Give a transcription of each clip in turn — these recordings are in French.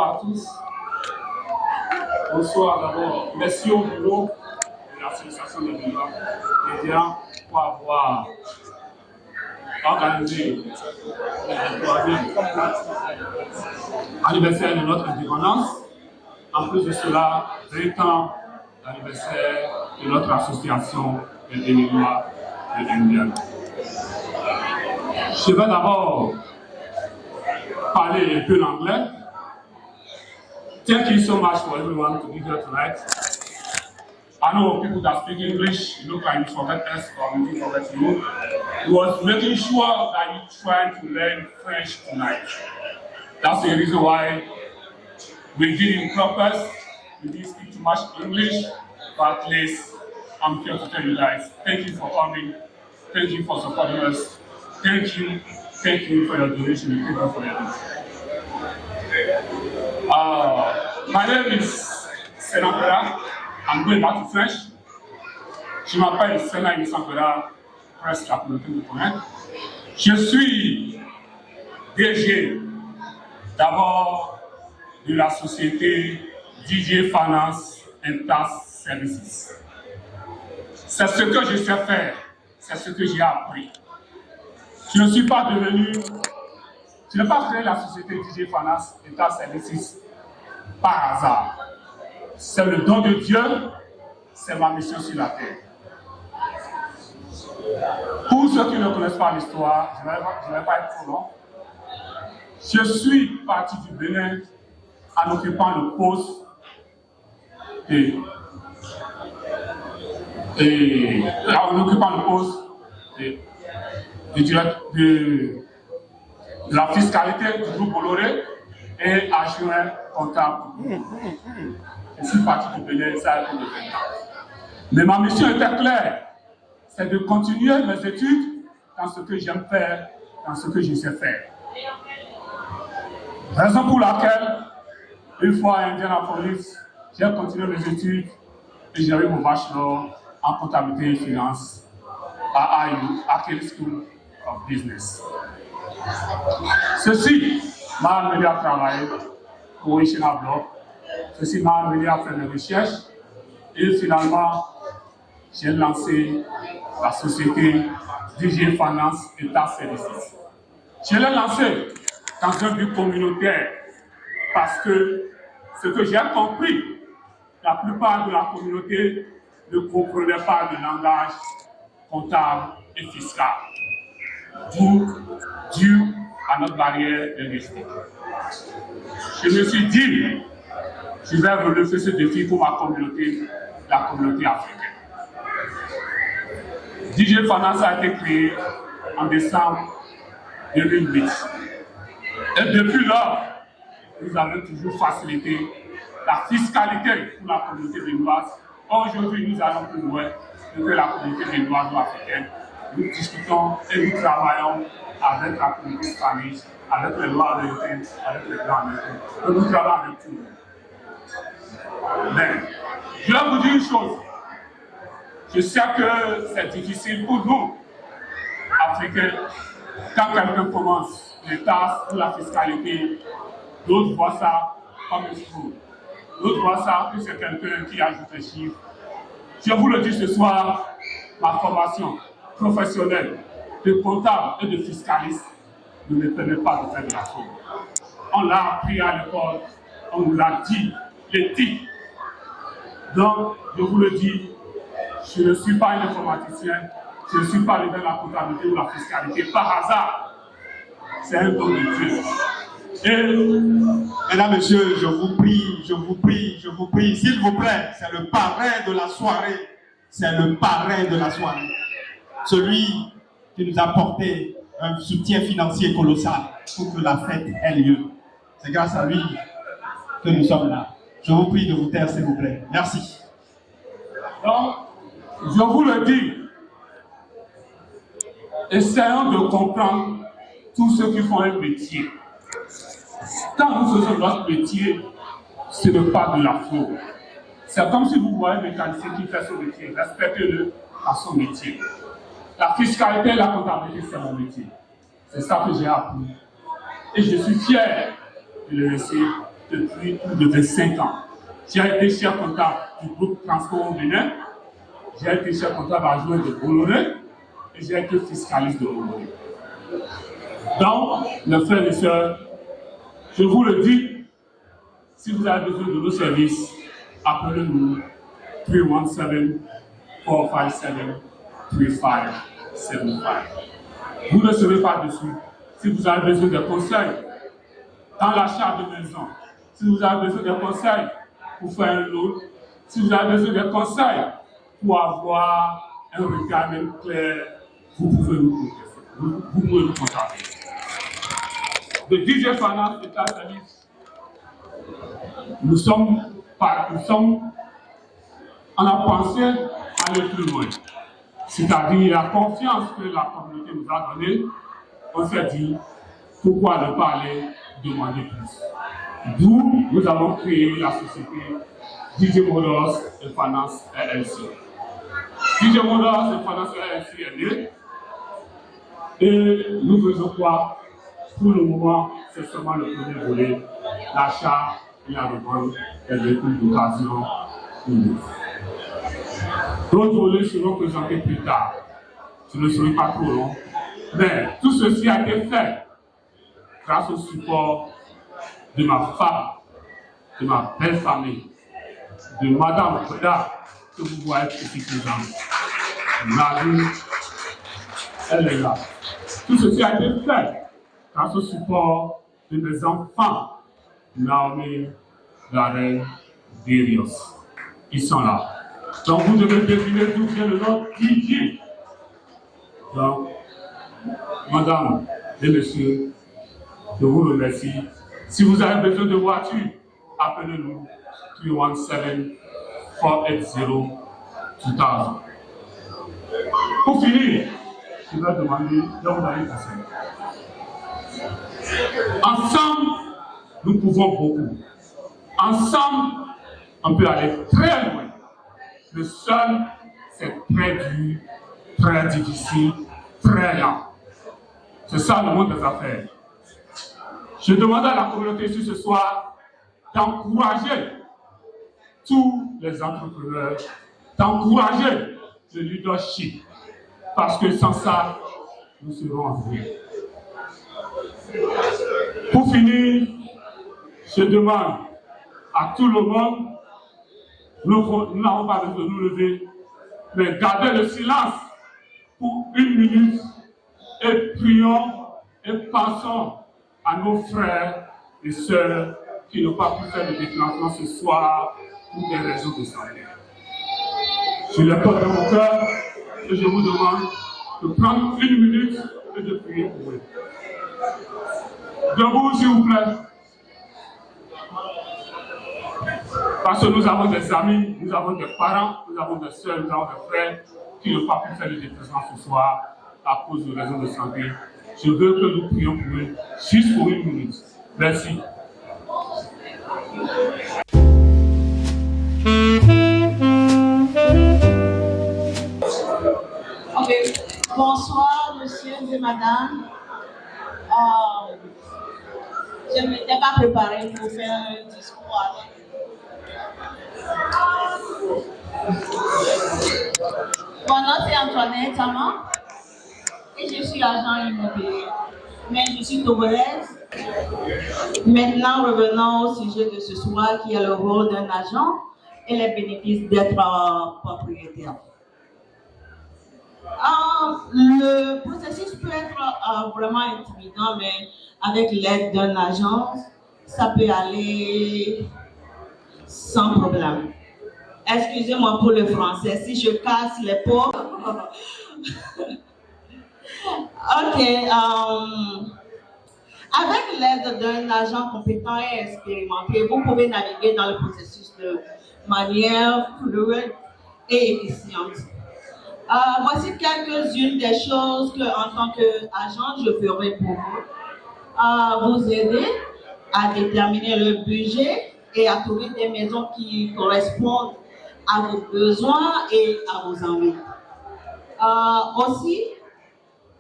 Bonsoir à tous. Bonsoir d'abord. Merci au bureau de l'association des médias pour avoir organisé l'anniversaire de notre indépendance. En plus de cela, 20 ans d'anniversaire de notre association des Béninois de l'Indienne. Je vais d'abord parler un peu l'anglais. Thank you so much for everyone to be here tonight. I know people that speak English, you look like you forget us or maybe forget you. We was making sure that you try to learn French tonight. That's the reason why we did in purpose. We didn't speak too much English, but at least I'm here to tell you guys, thank you for coming. Thank you for supporting us. Thank you for your donation. Thank you for your donation. My name is Senampera. I'm going back to French. Je m'appelle Sena Sampera, presque la communauté me connaît. Je suis DG d'abord de la société DJ Finance and Tax Services. C'est ce que je sais faire, c'est ce que j'ai appris. Je n'ai pas créé la société DJ Finance and Tax Services par hasard. C'est le don de Dieu, c'est ma mission sur la terre. Pour ceux qui ne connaissent pas l'histoire, je ne vais pas être trop long. Je suis parti du Bénin en occupant le poste de la fiscalité du groupe Bolloré et adjoint comptable. Je suis parti du Bénin, ça a été de 20 ans. Mais ma mission était claire, c'est de continuer mes études dans ce que j'aime faire, dans ce que je sais faire. Raison pour laquelle, une fois à Indianapolis, j'ai continué mes études et j'ai eu mon bachelor en comptabilité et finance à IU, Akeli School of Business. Ceci m'a amené à travailler pour Ishina Block. Ceci m'a amené à faire des recherches et finalement, j'ai lancé la société DJ Finance et Tax Services. Je l'ai lancé dans un but communautaire parce que ce que j'ai compris, la plupart de la communauté ne comprenait pas le langage comptable et fiscal, dû à notre barrière linguistique. Je me suis dit, je vais relever ce défi pour ma communauté, la communauté africaine. DJ Finance a été créé en décembre 2008. Et depuis lors, nous avons toujours facilité la fiscalité pour la communauté béninoise. Aujourd'hui, nous allons plus loin que la communauté béninoise ou africaine. Nous discutons et nous travaillons avec la communauté spanish, avec les lois américaines, avec les lois américaines. Nous travaillons avec tout le monde. Mais, je vais vous dire une chose. Je sais que c'est difficile pour nous, Africains, quand quelqu'un commence les taxes ou la fiscalité, d'autres voient ça comme une fraude. D'autres voient ça que c'est quelqu'un qui ajoute des chiffres. Je vous le dis ce soir, ma formation professionnelle de comptable et de fiscaliste ne me permet pas de faire de la fraude. On l'a appris à l'école, on nous l'a dit, l'éthique. Donc, je vous le dis, je ne suis pas un informaticien, je ne suis pas allé dans la comptabilité ou la fiscalité par hasard. C'est un don de Dieu. Et, mesdames, messieurs, je vous prie, s'il vous plaît, c'est le parrain de la soirée. C'est le parrain de la soirée. Celui qui nous a apporté un soutien financier colossal pour que la fête ait lieu. C'est grâce à lui que nous sommes là. Je vous prie de vous taire, s'il vous plaît. Merci. Donc, je vous le dis, essayons de comprendre tous ceux qui font un métier. Quand nous faisons notre métier, ce n'est pas de la fraude. C'est comme si vous voyez un mécanicien qui fait son métier, respectez-le à son métier. La fiscalité et la comptabilité, c'est mon métier. C'est ça que j'ai appris. Et je suis fier de le laisser depuis plus de 25 ans. J'ai été chef comptable du groupe Transport au Bénin, j'ai été chef comptable adjoint de Bolloré et j'ai été fiscaliste de Bolloré. Donc, mes frères et sœurs, je vous le dis, si vous avez besoin de nos services, appelez-nous 317-457-3575. Vous ne serez pas dessus. Si vous avez besoin de conseils dans l'achat de maison, si vous avez besoin de conseils pour faire un lot, si vous avez besoin de conseils pour avoir un regard même clair, vous pouvez nous contacter. De DJ Finance États-Unis, nous sommes en a pensé aller plus loin. C'est-à-dire la confiance que la communauté nous a donnée, on s'est dit, pourquoi ne pas aller demander plus. D'où nous avons créé la société DJ Motors et Finance LLC. DJ Motors et Finance LLC est née et nous faisons quoi? Pour le moment, c'est seulement le premier volet, l'achat et la revente des véhicules d'occasion. D'autres volets seront présentés plus tard. Je ne serai pas trop long. Mais tout ceci a été fait grâce au support de ma femme, de ma belle famille, de Madame Koda, que vous voyez ici présente. Marie, elle est là. Tout ceci a été fait grâce au support de mes enfants, Naomi, Darren, Darius. Ils sont là. Donc vous devez deviner d'où vient le nom Didier. Donc, madame et monsieur, je vous remercie. Si vous avez besoin de voiture, appelez-nous 317-480-2000. Pour finir, je vais demander de vous donner conseil. Ensemble, nous pouvons beaucoup. Ensemble, on peut aller très loin. Le seul, c'est très dur, très difficile, très lent. C'est ça le monde des affaires. Je demande à la communauté ici ce soir d'encourager tous les entrepreneurs, d'encourager le leadership, parce que sans ça, nous serons en rien. Pour finir, je demande à tout le monde, nous n'avons pas besoin de nous lever, mais gardez le silence pour 1 minute et prions et pensons à nos frères et sœurs qui n'ont pas pu faire le déplacement ce soir pour des raisons de santé. Je le porte dans mon cœur et je vous demande de prendre 1 minute et de prier pour eux. Debout, s'il vous plaît. Parce que nous avons des amis, nous avons des parents, nous avons des soeurs, nous avons des frères qui n'ont pas pu faire le déplacement ce soir à cause de raisons de santé. Je veux que nous prions pour eux, juste pour 1 minute. Merci. Okay. Bonsoir, monsieur et madame. Je ne m'étais pas préparée pour faire un discours avec. Mon nom c'est Antoinette Tama et je suis agent immobilier. Mais je suis togolaise. Maintenant, revenons au sujet de ce soir qui est le rôle d'un agent et les bénéfices d'être propriétaire. Le processus peut être vraiment intimidant, mais avec l'aide d'un agent, ça peut aller sans problème. Excusez-moi pour le français, si je casse les pots. Ok. Avec l'aide d'un agent compétent et expérimenté, vous pouvez naviguer dans le processus de manière fluide et efficiente. Voici quelques-unes des choses que, en tant qu'agent, je ferai pour vous. Vous aider à déterminer le budget et à trouver des maisons qui correspondent à vos besoins et à vos envies. Aussi,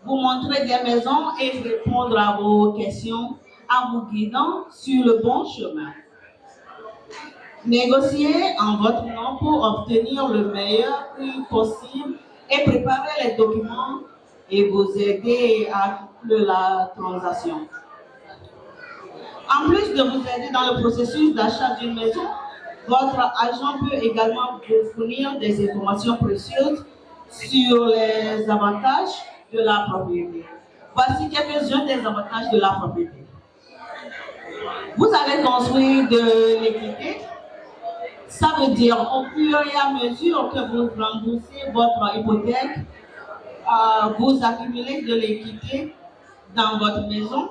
vous montrer des maisons et répondre à vos questions en vous guidant sur le bon chemin. Négociez en votre nom pour obtenir le meilleur prix possible et préparer les documents et vous aider à conclure la transaction. En plus de vous aider dans le processus d'achat d'une maison, votre agent peut également vous fournir des informations précieuses sur les avantages de la propriété. Voici quelques-uns des avantages de la propriété. Vous allez construire de l'équité. Ça veut dire au fur et à mesure que vous remboursez votre hypothèque, vous accumulez de l'équité dans votre maison.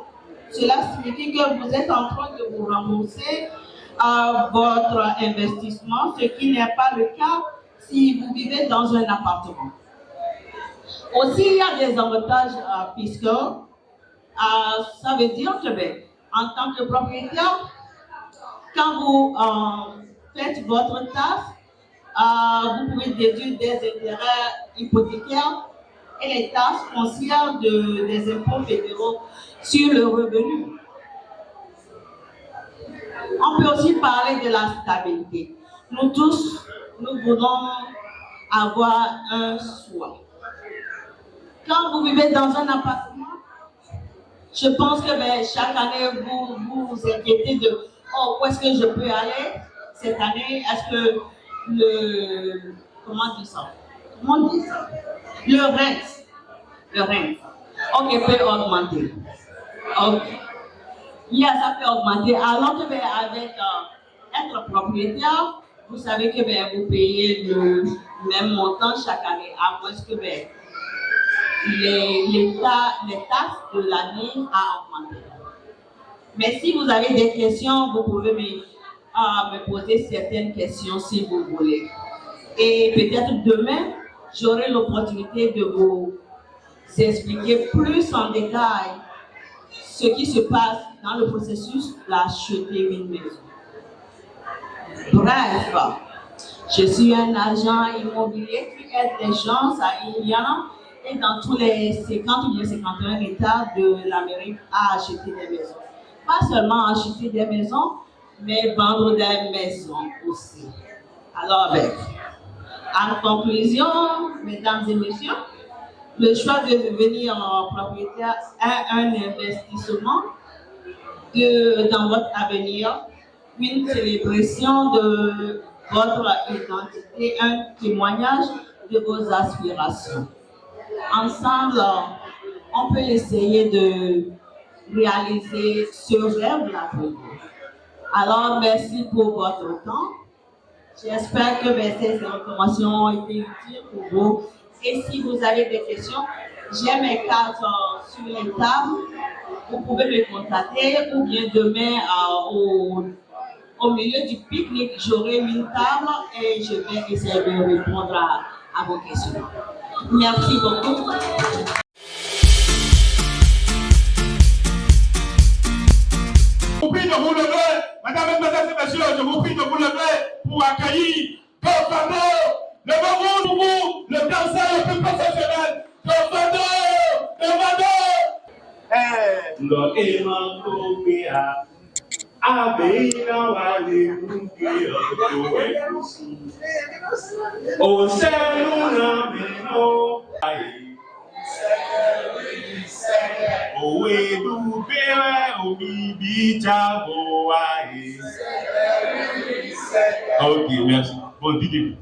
Cela signifie que vous êtes en train de vous rembourser votre investissement, ce qui n'est pas le cas si vous vivez dans un appartement. Aussi, il y a des avantages fiscaux. Ça veut dire que, en tant que propriétaire, quand vous faites votre taxe, vous pouvez déduire des intérêts hypothécaires et les taxes foncières des impôts fédéraux sur le revenu. On peut aussi parler de la stabilité. Nous tous, nous voulons avoir un soin. Quand vous vivez dans un appartement, je pense que chaque année, vous vous inquiétez de « Oh, où est-ce que je peux aller cette année? Est-ce que comment on dit ça? Le rent, ok, peut augmenter. Ok. Ça peut augmenter. Alors que avec être propriétaire, vous savez que vous payez le même montant chaque année, à moins que les taxes de l'année a augmenté. Mais si vous avez des questions, vous pouvez me poser certaines questions si vous voulez. Et peut-être demain, j'aurai l'opportunité de vous expliquer plus en détail ce qui se passe dans le processus d'acheter une maison. Bref, je suis un agent immobilier qui aide les gens à Indiana et dans tous les 50 ou 51 États de l'Amérique à acheter des maisons. Pas seulement acheter des maisons, mais vendre des maisons aussi. Alors, en conclusion, mesdames et messieurs, le choix de devenir propriétaire est un investissement dans votre avenir, une célébration de votre identité, un témoignage de vos aspirations. Ensemble, on peut essayer de réaliser ce rêve-là pour vous. Alors, merci pour votre temps. J'espère que ces informations ont été utiles pour vous. Et si vous avez des questions, j'ai mes cartes sur les tables. Vous pouvez me contacter ou bien demain au milieu du pique-nique, j'aurai une table et je vais essayer de répondre à vos questions. Merci beaucoup. Je vous prie de vous lever, mesdames et messieurs, je vous prie de vous lever pour accueillir Cofado. Levez-vous pour vous, le cancer le plus professionnel. Cofado. Lo emanopea, abeina wale mungeo toelusi. O seluna meno ai. O edu bewe o bibi jabo ai. Ok, merci. Bon, dites-moi.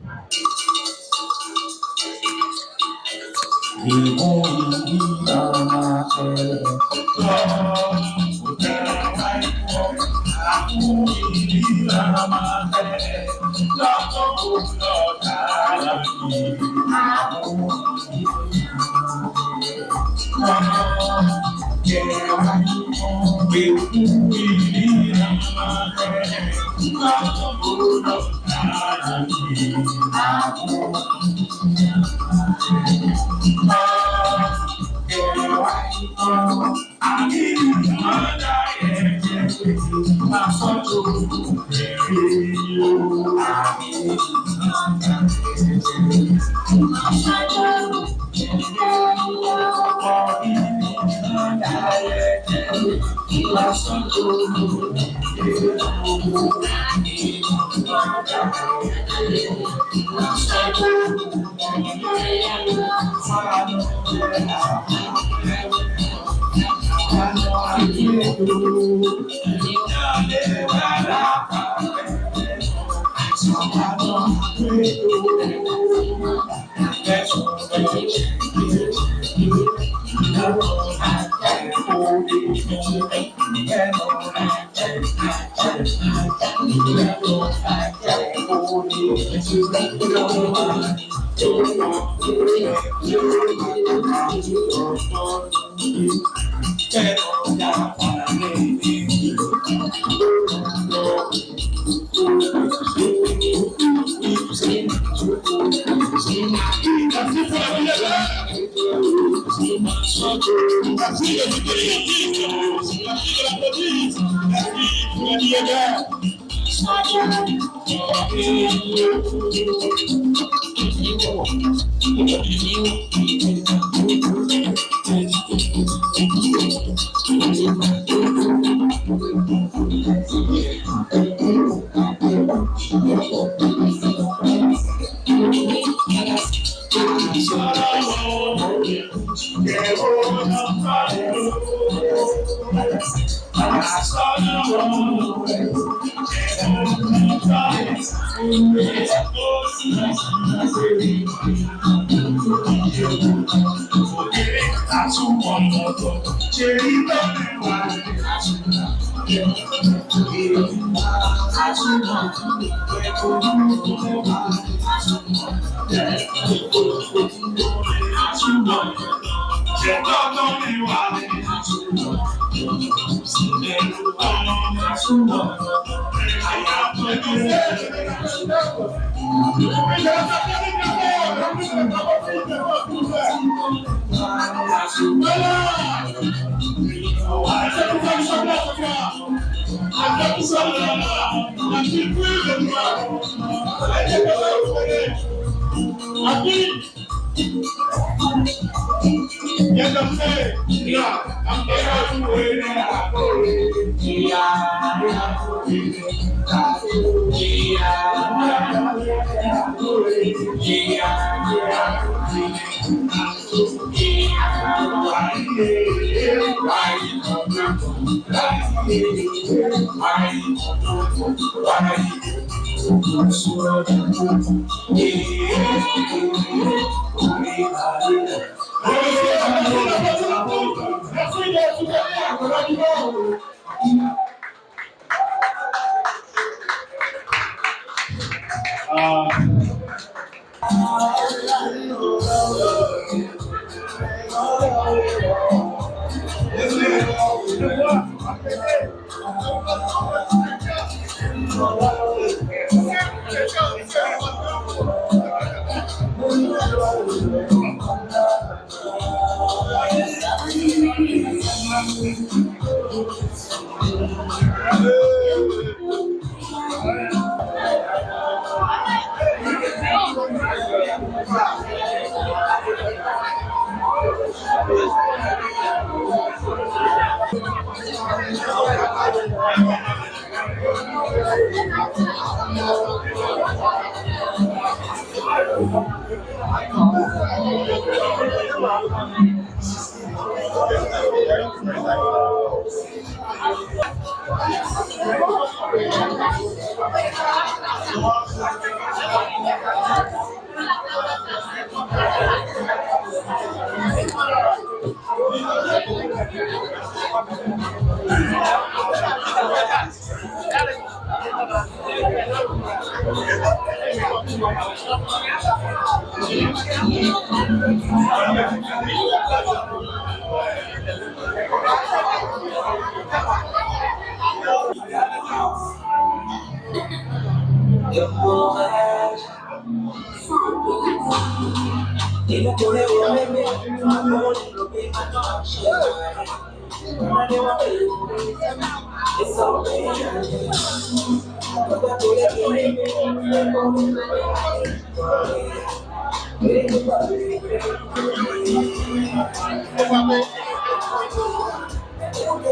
Thank you.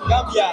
Gambia.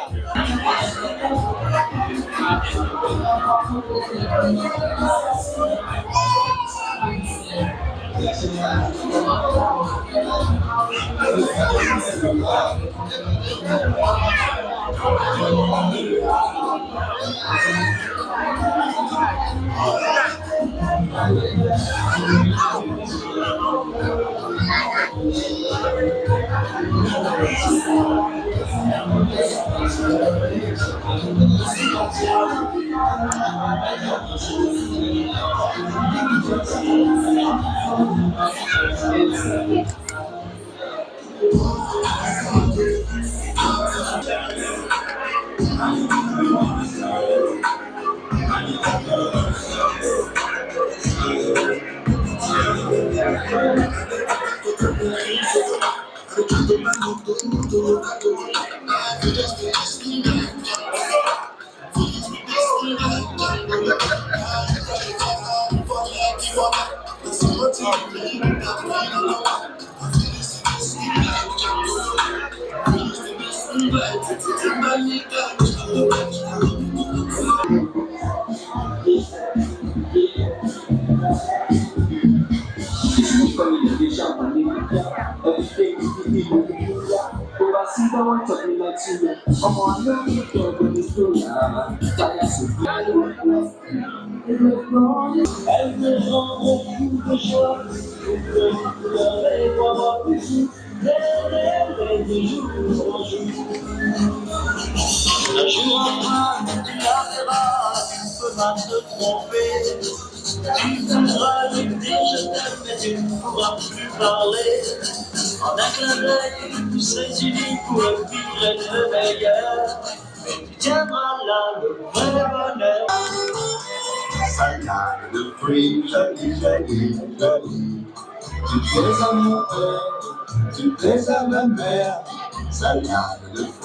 Un jour enfin, tu la verras, tu peux pas te tromper. Tu voudras lui dire je t'aime, mais tu ne pourras plus parler. En un clin d'œil, vous serez unis pour vivre le meilleur. Mais tu tiendras là le vrai bonheur. Salade de fruits, joli, joli, joli. Tu plais à mon père, tu plais à ma mère. Salade de fruits.